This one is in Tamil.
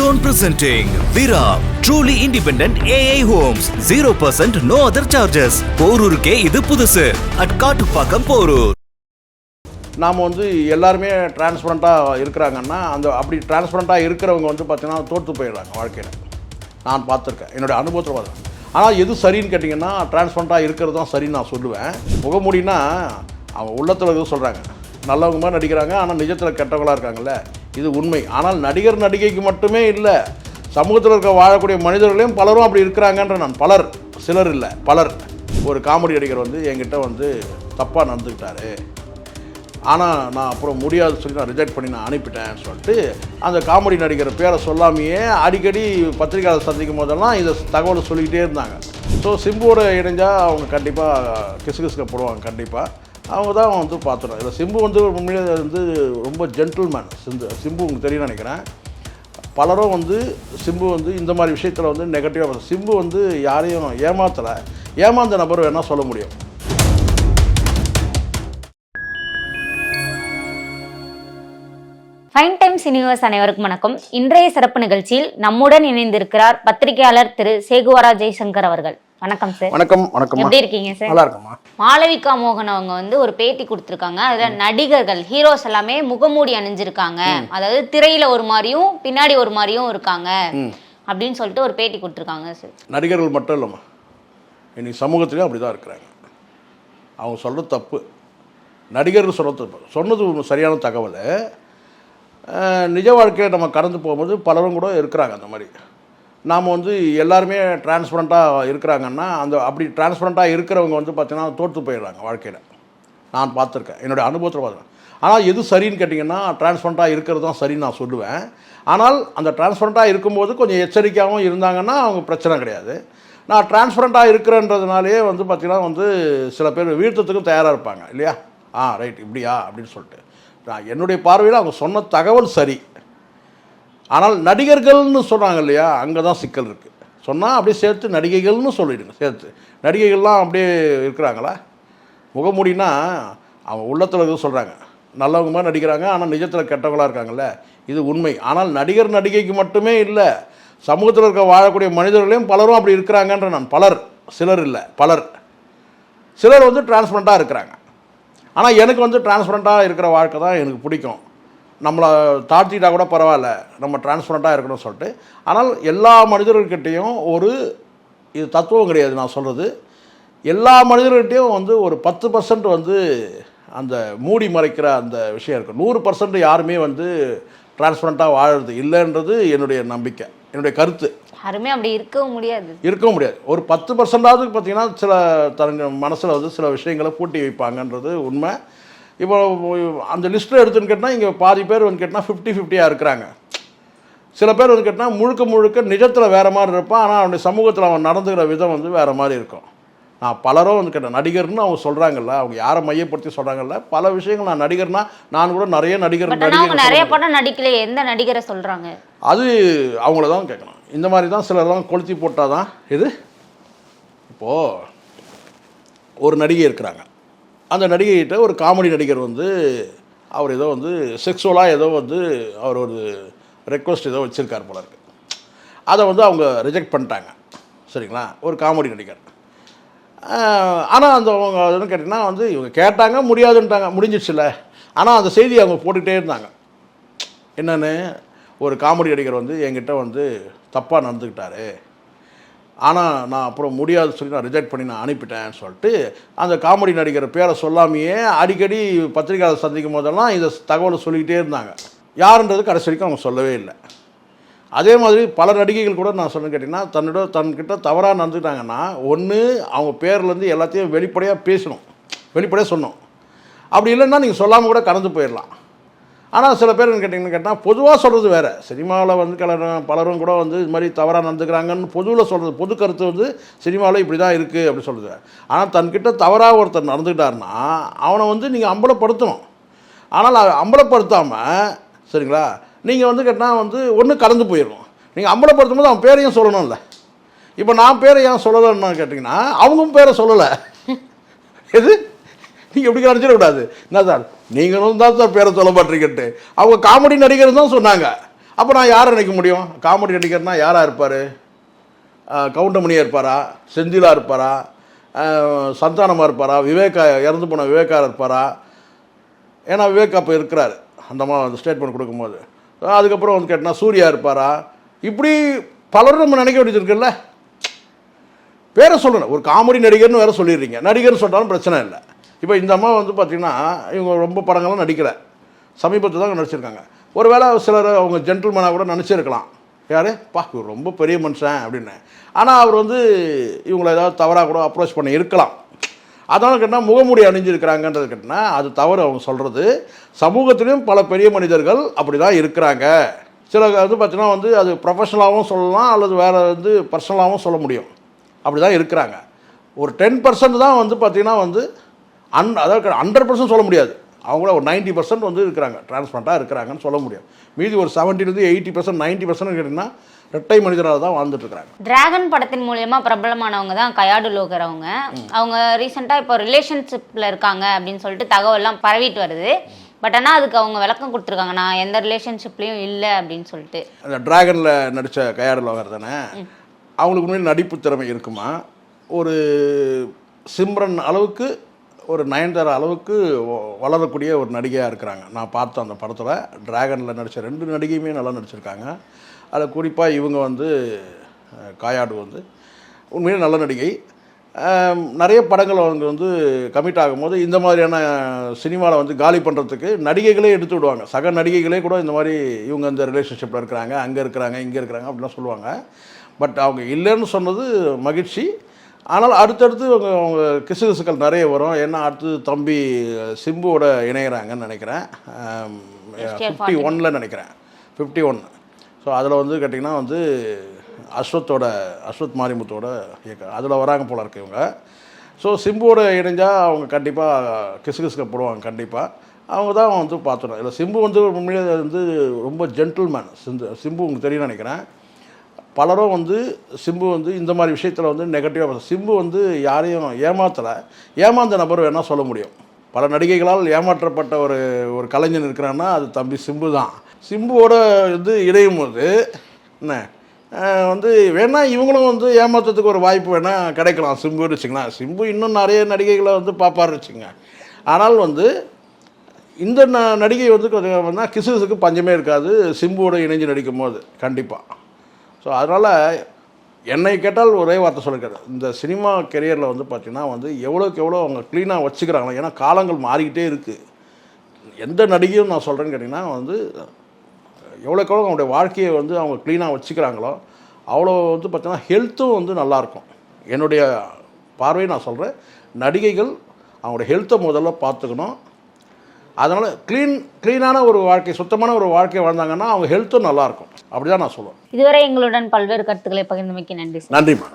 Keystone presenting Viram, truly independent AI homes, 0% no other charges. போரூருக்கே இது புதுசு at காட்டுப்பாக்கம் போரூர். நாம் எல்லாருமே டிரான்ஸ்பரண்ட்டாக இருக்கிறாங்கன்னா அப்படி டிரான்ஸ்பரண்ட்டாக இருக்கிறவங்க பார்த்தீங்கன்னா தோற்று போயிடுறாங்க வாழ்க்கையில். நான் பார்த்துருக்கேன், என்னுடைய அனுபவத்தில் பார்த்தேன். ஆனால் எது சரின்னு கேட்டிங்கன்னா டிரான்ஸ்பரண்ட்டாக இருக்கிறது தான் சரின்னு நான் சொல்லுவேன். முகமூடினா அவங்க உள்ளத்தில் எதுவும் சொல்கிறாங்க, நல்லவங்க மாதிரி நடிக்கிறாங்க, ஆனால் நிஜத்தில் கெட்டவங்களாக இருக்காங்கல்ல, இது உண்மை. ஆனால் நடிகர் நடிகைக்கு மட்டுமே இல்லை, சமூகத்தில் இருக்க வாழக்கூடிய மனிதர்களையும் பலரும் அப்படி இருக்கிறாங்கன்ற நான் பலர், சிலர் இல்லை பலர். ஒரு காமெடி நடிகர் என்கிட்ட தப்பாக நடந்துக்கிட்டாரு, ஆனால் நான் அப்புறம் முடியாது சொல்லி நான் ரிஜெக்ட் பண்ணி நான் அனுப்பிட்டேன்னு சொல்லிட்டு அந்த காமெடி நடிகர் பேரை சொல்லாமையே அடிக்கடி பத்திரிகையாளர் சந்திக்கும் போதெல்லாம் இதை தகவலை சொல்லிக்கிட்டே இருந்தாங்க. ஸோ சிம்புவோட இணைஞ்சால் அவங்க கண்டிப்பாக கிசுகிசுக்க போடுவாங்க. கண்டிப்பாக அவங்க தான் பார்த்துடும். இதில் சிம்பு உண்மையிலே ரொம்ப ஜென்டில்மேன். சிம்பு உங்களுக்கு தெரியும்னு நினைக்கிறேன். பலரும் சிம்பு இந்த மாதிரி விஷயத்தில் நெகட்டிவாக சிம்பு யாரையும் ஏமாற்றலை. ஏமாந்த நபர் வேணால் சொல்ல முடியும். ஃபைன் டைம்ஸ் யூனிவர்ஸ் அனைவருக்கும் வணக்கம். இன்றைய சிறப்பு நிகழ்ச்சியில் நம்முடன் இணைந்திருக்கிறார் பத்திரிகையாளர் திரு சேகுவரா ஜெய்சங்கர் அவர்கள். வணக்கம் சார். வணக்கம். வணக்கம். எப்படி இருக்கீங்க சார்? நல்லா இருக்கமா. மாளவிகா மோகன் அவங்க ஒரு பேட்டி கொடுத்துருக்காங்க. அதுல நடிகர்கள் ஹீரோஸ் எல்லாமே முகமூடி அணிஞ்சிருக்காங்க, அதாவது திரையில ஒரு மாதிரியும் பின்னாடி ஒரு மாதிரியும் இருக்காங்க அப்படின்னு சொல்லிட்டு ஒரு பேட்டி கொடுத்துருக்காங்க சார். நடிகர்கள் மட்டும் இல்லைம்மா, இன்னைக்கு சமூகத்திலையும் அப்படிதான் இருக்கிறாங்க. அவங்க சொல்றது தப்பு, நடிகர்கள் சொல்றது தப்பு. சொன்னது சரியான தகவல். நிஜ வாழ்க்கையில் நம்ம கடந்து போகும்போது பலரும் கூட இருக்கிறாங்க அந்த மாதிரி. நாம் எல்லாருமே டிரான்ஸ்பரண்ட்டாக இருக்கிறாங்கன்னா அப்படி டிரான்ஸ்பரண்ட்டாக இருக்கிறவங்க பார்த்தீங்கன்னா தோற்று போயிடுறாங்க வாழ்க்கையில். நான் பார்த்துருக்கேன், என்னுடைய அனுபவத்தில் பார்த்துருக்கேன். ஆனால் எது சரின்னு கேட்டிங்கன்னா டிரான்ஸ்பரண்ட்டாக இருக்கிறது தான் சரின்னு நான் சொல்லுவேன். ஆனால் அந்த டிரான்ஸ்பரண்ட்டாக இருக்கும்போது கொஞ்சம் எச்சரிக்கையாகவும் இருந்தாங்கன்னா அவங்க பிரச்சனை கிடையாது. நான் டிரான்ஸ்பரண்ட்டாக இருக்கிறன்றதுனாலே பார்த்திங்கன்னா சில பேர் வீழ்த்தத்துக்கும் தயாராக இருப்பாங்க இல்லையா. ரைட் இப்படியா அப்படின்னு சொல்லிட்டு நான் என்னுடைய பார்வையில் அவங்க சொன்ன தகவல் சரி. ஆனால் நடிகர்கள்னு சொல்கிறாங்க இல்லையா, அங்கே தான் சிக்கல் இருக்குது. சொன்னால் அப்படியே சேர்த்து நடிகைகள்னு சொல்லிவிடுங்க. சேர்த்து நடிகைகள்லாம் அப்படியே இருக்கிறாங்களா? முகமூடினா அவங்க உள்ளத்தில் எதுவும் சொல்கிறாங்க, நல்லவங்க மாதிரி நடிக்கிறாங்க, ஆனால் நிஜத்தில் கெட்டவங்களாக இருக்காங்கல்ல, இது உண்மை. ஆனால் நடிகர் நடிகைக்கு மட்டுமே இல்லை, சமூகத்தில் இருக்க வாழக்கூடிய மனிதர்களையும் பலரும் அப்படி இருக்கிறாங்கன்ற நான் பலர், சிலர் இல்லை பலர். சிலர் டிரான்ஸ்பரண்ட்டாக இருக்கிறாங்க. ஆனால் எனக்கு டிரான்ஸ்பரண்ட்டாக இருக்கிற வாழ்க்கை தான் எனக்கு பிடிக்கும். நம்மளை தாழ்த்திட்டா கூட பரவாயில்ல, நம்ம டிரான்ஸ்பரண்ட்டாக இருக்கணும்னு சொல்லிட்டு. ஆனால் எல்லா மனிதர்கள்கிட்டையும் இது தத்துவம் கிடையாது நான் சொல்கிறது. எல்லா மனிதர்கள்கிட்டையும் ஒரு 10% அந்த மூடி மறைக்கிற அந்த விஷயம் இருக்குது. 100% யாருமே டிரான்ஸ்பரண்ட்டாக வாழறது இல்லைன்றது என்னுடைய நம்பிக்கை, என்னுடைய கருத்து. யாருமே அப்படி இருக்கவும் முடியாது. ஒரு 10%ஆவது பார்த்தீங்கன்னா சில தங்க மனசில் சில விஷயங்களை பூட்டி வைப்பாங்கன்றது உண்மை. இப்போ அந்த லிஸ்ட்டில் எடுத்துன்னு கேட்டால் இங்கே பாதி பேர் கேட்டால் 50-50 இருக்கிறாங்க. சில பேர் கேட்டால் முழுக்க நிஜத்தில் வேறு மாதிரி இருப்பான், ஆனால் அவனுடைய சமூகத்தில் அவன் நடந்துக்கிற விதம் வேறு மாதிரி இருக்கும். நான் பலரும் கேட்டேன், நடிகர்னு அவங்க சொல்கிறாங்கல்ல, அவங்க யாரை மையப்படுத்தி சொல்கிறாங்கல்ல, பல விஷயங்கள். நான் நடிகர்னா நான் கூட நிறைய நடிகர் நிறைய படம் நடிக்கல, எந்த நடிகரை சொல்கிறாங்க அது அவங்கள தான் கேட்கணும். இந்த மாதிரி தான் சிலர்லாம் கொளுத்தி போட்டால் தான் இது. இப்போது ஒரு நடிகை இருக்கிறாங்க, அந்த நடிகைகிட்ட ஒரு காமெடி நடிகர் அவர் ஏதோ செக்ஸுவலாக ஏதோ அவர் ஒரு ரெக்வஸ்ட் ஏதோ வச்சுருக்கார் போல இருக்குது. அதை அவங்க ரிஜெக்ட் பண்ணிட்டாங்க, சரிங்களா, ஒரு காமெடி நடிகர். ஆனால் அவங்க அதுன்னு கேட்டிங்கன்னா இவங்க கேட்டாங்க, முடியாதுன்ட்டாங்க, முடிஞ்சிடுச்சுல. ஆனால் அந்த செய்தி அவங்க போட்டுகிட்டே இருந்தாங்க. என்னென்னு, ஒரு காமெடி நடிகர் என்கிட்ட தப்பாக நடந்துக்கிட்டாரு, ஆனால் நான் அப்புறம் முடியாது சொல்லி நான் ரிஜெக்ட் பண்ணி நான் அனுப்பிட்டேன்னு சொல்லிட்டு அந்த காமெடி நடிகர் பேரை சொல்லாமையே அடிக்கடி பத்திரிகையாளர் சந்திக்கும் போதெல்லாம் இதை தகவலை சொல்லிக்கிட்டே இருந்தாங்க. யாருன்றது கடைசி வரைக்கும் அவங்க சொல்லவே இல்லை. அதே மாதிரி பல நடிகைகள் கூட நான் சொன்னேன்னு கேட்டிங்கன்னா தன்கிட்ட தவறாக நடந்துக்கிட்டாங்கன்னா ஒன்று அவங்க பேர்லேருந்து எல்லாத்தையும் வெளிப்படையாக பேசணும், வெளிப்படையாக சொன்னோம். அப்படி இல்லைன்னா நீங்கள் சொல்லாமல் கூட கடந்து போயிடலாம். ஆனால் சில பேர் கேட்டால் பொதுவாக சொல்கிறது வேறு. சினிமாவில் பலரும் கூட இது மாதிரி தவறாக நடந்துக்கிறாங்கன்னு பொதுவில் சொல்கிறது, பொது கருத்து சினிமாவில் இப்படி தான் இருக்குது அப்படி சொல்கிறது. ஆனால் தன்கிட்ட தவறாக ஒருத்தர் நடந்துக்கிட்டாருன்னா அவனை நீங்கள் அம்பலப்படுத்தணும். ஆனால் அம்பலப்படுத்தாமல், சரிங்களா, நீங்கள் கேட்டால் ஒன்று கடந்து போயிடணும். நீங்கள் அம்பலப்படுத்தும் போது அவன் பேரையும் சொல்லணும்ல. இப்போ நான் பேரை ஏன் சொல்லலைன்னு கேட்டிங்கன்னா அவங்க பேரை சொல்லலை. எது நீங்கள் எப்படி நினச்சிடக்கூடாது. என்ன சார் நீங்களும் தான் சார் பேரை சொல்ல மாட்டீங்கன்ட்டு அவங்க காமெடி நடிகர் தான் சொன்னாங்க. அப்போ நான் யாரை நினைக்க முடியும்? காமெடி நடிகர்னா யாராக இருப்பார்? கவுண்டமணியாக இருப்பாரா? செந்திலா இருப்பாரா? சந்தானமாக இருப்பாரா? விவேகா, இறந்து போன விவேகா இருப்பாரா? ஏன்னா விவேக் அப்போ இருக்கிறாரு அந்த ஸ்டேட்மெண்ட் கொடுக்கும்போது. அதுக்கப்புறம் வந்து கேட்டால் சூர்யா இருப்பாரா? இப்படி பலரும் நம்ம நினைக்க வேண்டியது இருக்குல்ல. பேரை சொல்லணும். ஒரு காமெடி நடிகர்னு வேறு சொல்லிடுறீங்க. நடிகர்னு சொன்னாலும் பிரச்சனை இல்லை. இப்போ இந்த அம்மா வந்து பார்த்திங்கன்னா இவங்க ரொம்ப படங்கள்லாம் நடிக்கலை, சமீபத்தில் தான் நடிச்சிருக்காங்க. ஒரு வேளை சிலர் அவங்க ஜென்டில்மேனாக கூட நினச்சிருக்கலாம், யார் இவர் ரொம்ப பெரிய மனுஷன் அப்படின்னு. ஆனால் அவர் வந்து இவங்களை ஏதாவது தவறாக கூட அப்ரோச் பண்ணி இருக்கலாம். அதனால் கேட்டால் முகமூடி அணிஞ்சிருக்கிறாங்கன்றது கேட்டால் அது தவறு அவங்க சொல்கிறது. சமூகத்திலையும் பல பெரிய மனிதர்கள் அப்படி தான் இருக்கிறாங்க. சில வந்து பார்த்தீங்கன்னா வந்து அது ப்ரொஃபஷனலாகவும் சொல்லலாம், அல்லது வேறு வந்து பர்சனலாகவும் சொல்ல முடியும். அப்படி தான் இருக்கிறாங்க. ஒரு 10% தான் வந்து பார்த்திங்கன்னா வந்து அதாவது 100% சொல்ல முடியாது. அவங்கள ஒரு 90% வந்து இருக்கிறாங்க, டிரான்ஸ்பரண்ட்டாக இருக்கிறாங்கன்னு சொல்ல முடியும். மீதி ஒரு 70% 80% 90% கேட்டிங்கன்னா ரெட்டை மனிதராக தான் வாழ்ந்துட்டுருக்காங்க. டிராகன் படத்தின் மூலயமா பிரபலமானவங்க தான் கயாடு லோகர். அவங்க ரீசெண்டாக இப்போ ரிலேஷன்ஷிப்பில் இருக்காங்க அப்படின்னு சொல்லிட்டு தகவல்லாம் பரவிட்டு வருது. பட் ஆனால் அதுக்கு அவங்க விளக்கம் கொடுத்துருக்காங்க, நான் எந்த ரிலேஷன்ஷிப்லேயும் இல்லை அப்படின்னு சொல்லிட்டு. அந்த டிராகனில் நடித்த கயாடு லோகர் தானே, அவங்களுக்கு முன்னாடி நடிப்பு திறமை இருக்குமா? ஒரு சிம்ரன் அளவுக்கு, ஒரு நயன்தாரா அளவுக்கு வளரக்கூடிய ஒரு நடிகையாக இருக்கிறாங்க. நான் பார்த்தேன் அந்த படத்தில். டிராகனில் நடித்த 2 நடிகையுமே நல்லா நடிச்சிருக்காங்க. அதில் குறிப்பாக இவங்க வந்து காயாடு வந்து உண்மையிலே நல்ல நடிகை. நிறைய படங்கள் அவங்க வந்து கமிட் ஆகும்போது இந்த மாதிரியான சினிமாவில் வந்து காலி பண்ணுறதுக்கு நடிகைகளே எடுத்து விடுவாங்க. சக நடிகைகளே கூட இந்த மாதிரி இவங்க இந்த ரிலேஷன்ஷிப்பில் இருக்கிறாங்க, அங்கே இருக்கிறாங்க, இங்கே இருக்கிறாங்க அப்படிலாம் சொல்லுவாங்க. பட் அவங்க இல்லைன்னு சொன்னது மகிழ்ச்சி. ஆனால் அடுத்தடுத்து அவங்க கிசுகிசுக்கள் நிறைய வரும். ஏன்னா அடுத்து தம்பி சிம்புவோட இணைகிறாங்கன்னு நினைக்கிறேன், 51 நினைக்கிறேன், 51. ஸோ அதில் வந்து கேட்டிங்கன்னா வந்து அஸ்வத் மாரிமுத்தோட இயக்கம் அதில் வராங்க போல இருக்கு இவங்க. ஸோ சிம்புவோட இணைஞ்சால் அவங்க கண்டிப்பாக கிசுகிசுக்க போடுவாங்க. கண்டிப்பாக அவங்க தான் வந்து பார்த்துடும். இல்லை சிம்பு வந்து உண்மையிலே வந்து ரொம்ப ஜென்டில்மேன். சிம்பு உங்களுக்கு தெரியும் நினைக்கிறேன். பலரும் வந்து சிம்பு வந்து இந்த மாதிரி விஷயத்தில் வந்து நெகட்டிவாக, சிம்பு வந்து யாரையும் ஏமாற்றலை. ஏமாந்த நபர் வேணால் சொல்ல முடியும். பல நடிகைகளால் ஏமாற்றப்பட்ட ஒரு கலைஞன் இருக்கிறான்னா அது தம்பி சிம்பு தான். சிம்புவோட வந்து இணையும் போது என்ன வந்து வேணால் இவங்களும் வந்து ஏமாற்றத்துக்கு ஒரு வாய்ப்பு வேணால் கிடைக்கலாம் சிம்புன்னு வச்சுங்களேன். சிம்பு இன்னும் நிறைய நடிகைகளை வந்து பார்ப்பாரு வச்சுங்க. ஆனால் வந்து இந்த நடிகை வந்து கிசுகிசுக்கு பஞ்சமே இருக்காது சிம்புவோட இணைஞ்சு நடிக்கும் போது கண்டிப்பாக. ஸோ அதனால் என்னை கேட்டால் ஒரே வார்த்தை சொல்லியிருக்காரு, இந்த சினிமா கெரியரில் வந்து பார்த்திங்கன்னா வந்து எவ்வளோக்கு எவ்வளோ அவங்க க்ளீனாக வச்சுக்கிறாங்களோ. ஏன்னா காலங்கள் மாறிக்கிட்டே இருக்குது. எந்த நடிகையும் நான் சொல்கிறேன்னு கேட்டிங்கன்னா வந்து எவ்வளோக்கு எவ்வளோ அவங்களுடைய வாழ்க்கையை வந்து அவங்க க்ளீனாக வச்சுக்கிறாங்களோ அவ்வளோ வந்து பார்த்திங்கன்னா ஹெல்த்தும் வந்து நல்லாயிருக்கும். என்னுடைய பார்வையை நான் சொல்கிறேன், நடிகைகள் அவங்களுடைய ஹெல்த்தை முதல்ல பார்த்துக்கணும். அதனால் க்ளீனான ஒரு வாழ்க்கை, சுத்தமான ஒரு வாழ்க்கை வாழ்ந்தாங்கன்னா அவங்க ஹெல்த்தும் நல்லாயிருக்கும். அப்படி தான் நான் சொல்லுவேன். இதுவரை எங்களுடன் பல்வேறு கருத்துக்களை பகிர்ந்தமைக்கு நன்றி. நன்றிம்மா.